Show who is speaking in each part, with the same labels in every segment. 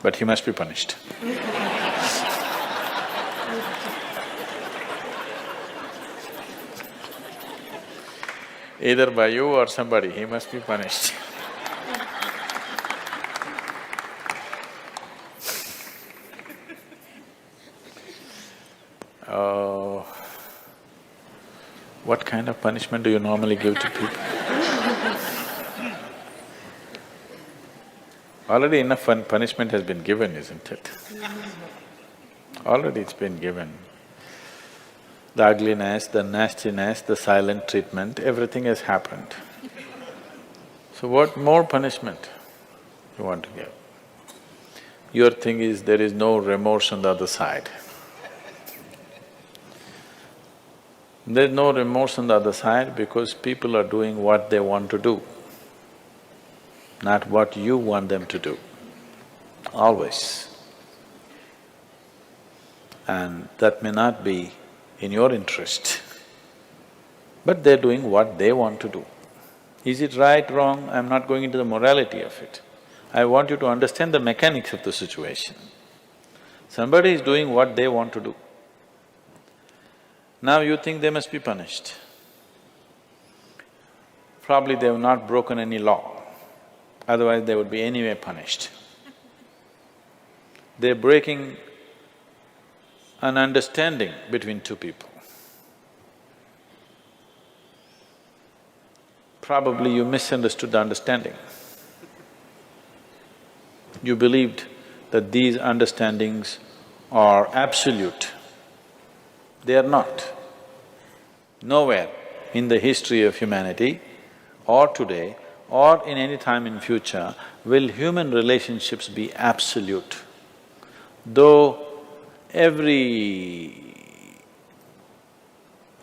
Speaker 1: but he must be punished. Either by you or somebody, he must be punished. Oh, what kind of punishment do you normally give to people? Already enough punishment has been given, isn't it? Already it's been given. The ugliness, the nastiness, the silent treatment, everything has happened. So what more punishment you want to give? Your thing is there is no remorse on the other side. There's no remorse on the other side because people are doing what they want to do, not what you want them to do, always. And that may not be in your interest, but they're doing what they want to do. Is it right, wrong? I'm not going into the morality of it. I want you to understand the mechanics of the situation. Somebody is doing what they want to do. Now you think they must be punished. Probably they have not broken any law, otherwise they would be anyway punished. They're breaking an understanding between two people. Probably you misunderstood the understanding. You believed that these understandings are absolute. They are not. Nowhere in the history of humanity or today or in any time in future will human relationships be absolute. Though every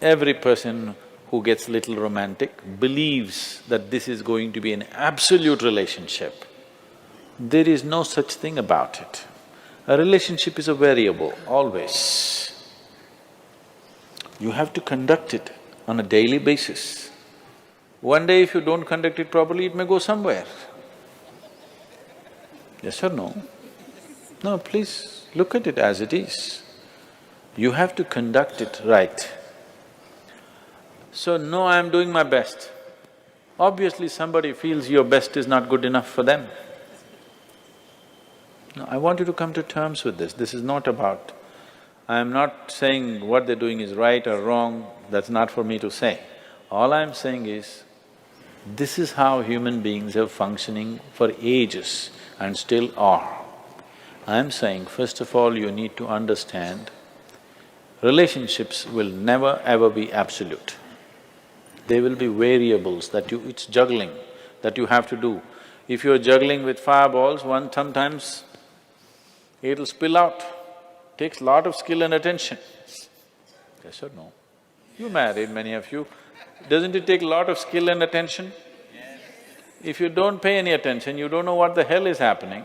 Speaker 1: person who gets little romantic believes that this is going to be an absolute relationship, there is no such thing about it. A relationship is a variable, always. You have to conduct it on a daily basis. One day if you don't conduct it properly, it may go somewhere. Yes or no? No, please look at it as it is. You have to conduct it right. So, no, I'm doing my best. Obviously somebody feels your best is not good enough for them. No, I want you to come to terms with this. This is not about… I'm not saying what they're doing is right or wrong, that's not for me to say. All I'm saying is, this is how human beings are functioning for ages and still are. I'm saying, first of all, you need to understand, relationships will never ever be absolute. There will be variables that it's juggling that you have to do. If you're juggling with fireballs, sometimes it'll spill out. Takes lot of skill and attention. Yes or no? You married, many of you. Doesn't it take a lot of skill and attention? If you don't pay any attention, you don't know what the hell is happening.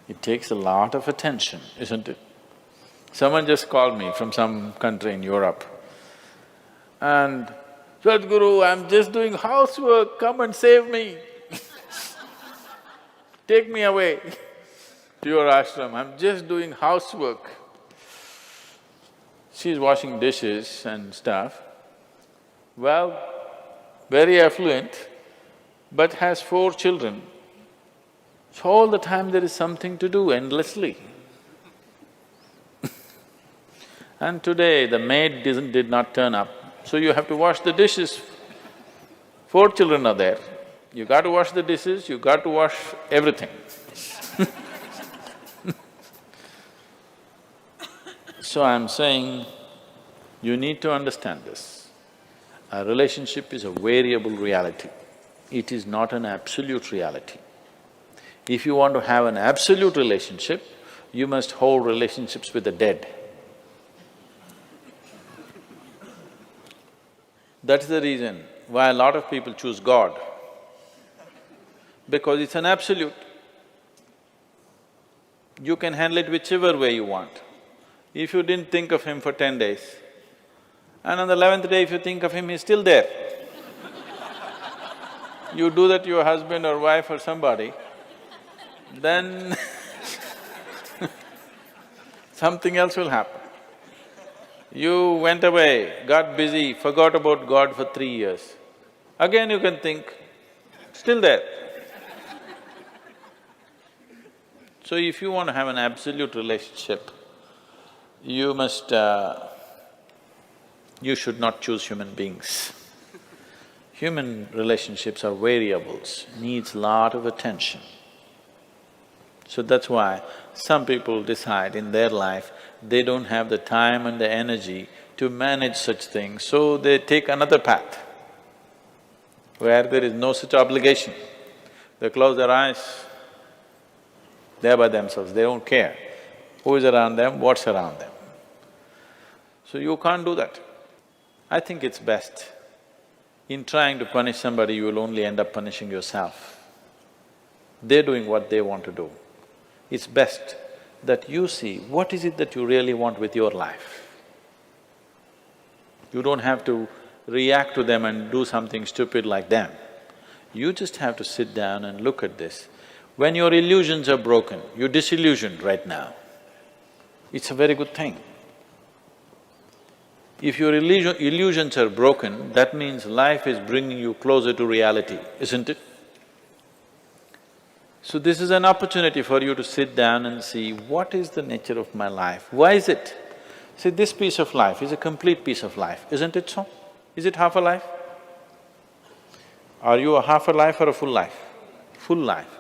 Speaker 1: It takes a lot of attention, isn't it? Someone just called me from some country in Europe and, "Sadhguru, I'm just doing housework, come and save me." Take me away to your ashram, I'm just doing housework. She's washing dishes and stuff. Well, very affluent, but has 4 children. So all the time there is something to do endlessly. And today the maid did not turn up, so you have to wash the dishes. 4 children are there, you got to wash the dishes, you got to wash everything. So I'm saying, you need to understand this. A relationship is a variable reality. It is not an absolute reality. If you want to have an absolute relationship, you must hold relationships with the dead. That's the reason why a lot of people choose God, because it's an absolute. You can handle it whichever way you want. If you didn't think of him for 10 days, and on the 11th day if you think of him, he's still there. You do that to your husband or wife or somebody, then something else will happen. You went away, got busy, forgot about God for 3 years. Again you can think, still there. So if you want to have an absolute relationship, you should not choose human beings. Human relationships are variables, needs lot of attention. So that's why some people decide in their life they don't have the time and the energy to manage such things, so they take another path where there is no such obligation. They close their eyes, they're by themselves, they don't care who is around them, what's around them. So you can't do that. I think it's best. In trying to punish somebody, you will only end up punishing yourself. They're doing what they want to do. It's best that you see what is it that you really want with your life. You don't have to react to them and do something stupid like them. You just have to sit down and look at this. When your illusions are broken, you're disillusioned right now. It's a very good thing. If your illusions are broken, that means life is bringing you closer to reality, isn't it? So this is an opportunity for you to sit down and see, what is the nature of my life? Why is it? See, this piece of life is a complete piece of life, isn't it so? Is it half a life? Are you a half a life or a full life? Full life.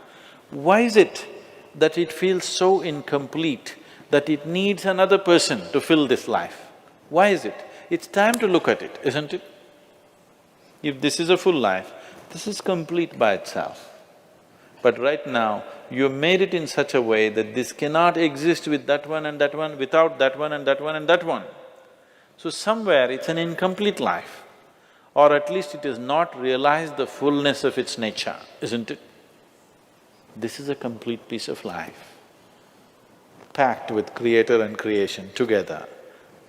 Speaker 1: Why is it that it feels so incomplete that it needs another person to fill this life? Why is it? It's time to look at it, isn't it? If this is a full life, this is complete by itself. But right now, you made it in such a way that this cannot exist with that one and that one, without that one and that one and that one. So somewhere it's an incomplete life, or at least it has not realized the fullness of its nature, isn't it? This is a complete piece of life, packed with creator and creation together.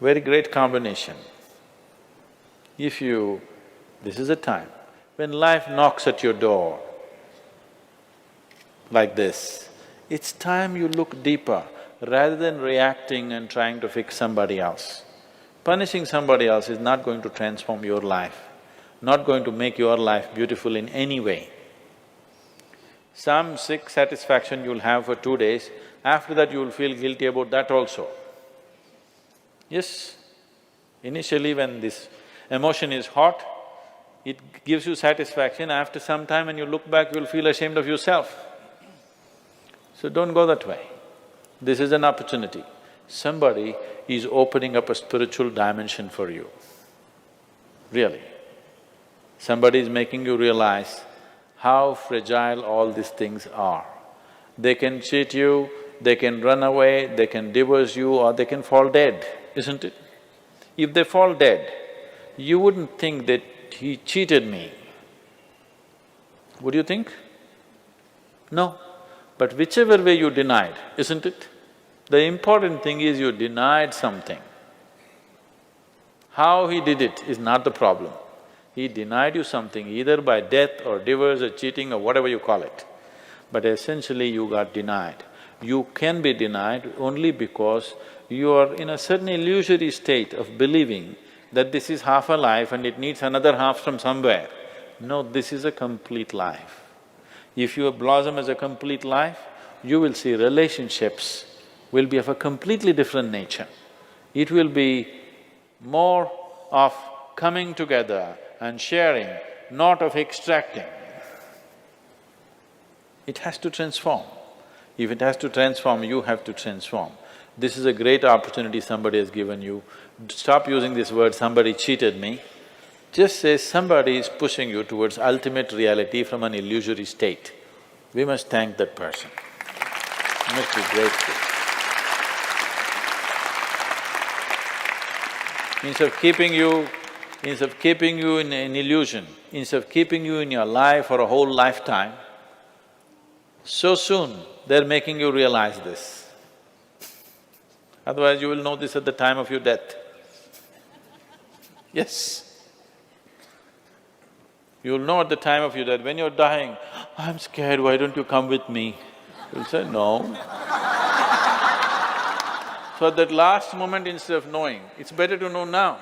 Speaker 1: Very great combination. This is a time when life knocks at your door like this, it's time you look deeper rather than reacting and trying to fix somebody else. Punishing somebody else is not going to transform your life, not going to make your life beautiful in any way. Some sick satisfaction you'll have for 2 days, after that you'll feel guilty about that also. Yes, initially when this emotion is hot, it gives you satisfaction. After some time when you look back, you'll feel ashamed of yourself. So don't go that way. This is an opportunity. Somebody is opening up a spiritual dimension for you, really. Somebody is making you realize how fragile all these things are. They can cheat you, they can run away, they can divorce you, or they can fall dead, isn't it? If they fall dead, you wouldn't think that he cheated me. Would you think? No. But whichever way you denied, isn't it? The important thing is you denied something. How he did it is not the problem. He denied you something either by death or divorce or cheating or whatever you call it. But essentially you got denied. You can be denied only because you are in a certain illusory state of believing that this is half a life and it needs another half from somewhere. No, this is a complete life. If you blossom as a complete life, you will see relationships will be of a completely different nature. It will be more of coming together and sharing, not of extracting. It has to transform. If it has to transform, you have to transform. This is a great opportunity somebody has given you. Stop using this word, somebody cheated me. Just say somebody is pushing you towards ultimate reality from an illusory state. We must thank that person. We must be grateful. Instead of keeping you in an illusion, instead of keeping you in your life for a whole lifetime, so soon they're making you realize this. Otherwise you will know this at the time of your death. Yes. You'll know at the time of your death, when you're dying, I'm scared, why don't you come with me? You'll say, no. So at that last moment, instead of knowing, it's better to know now.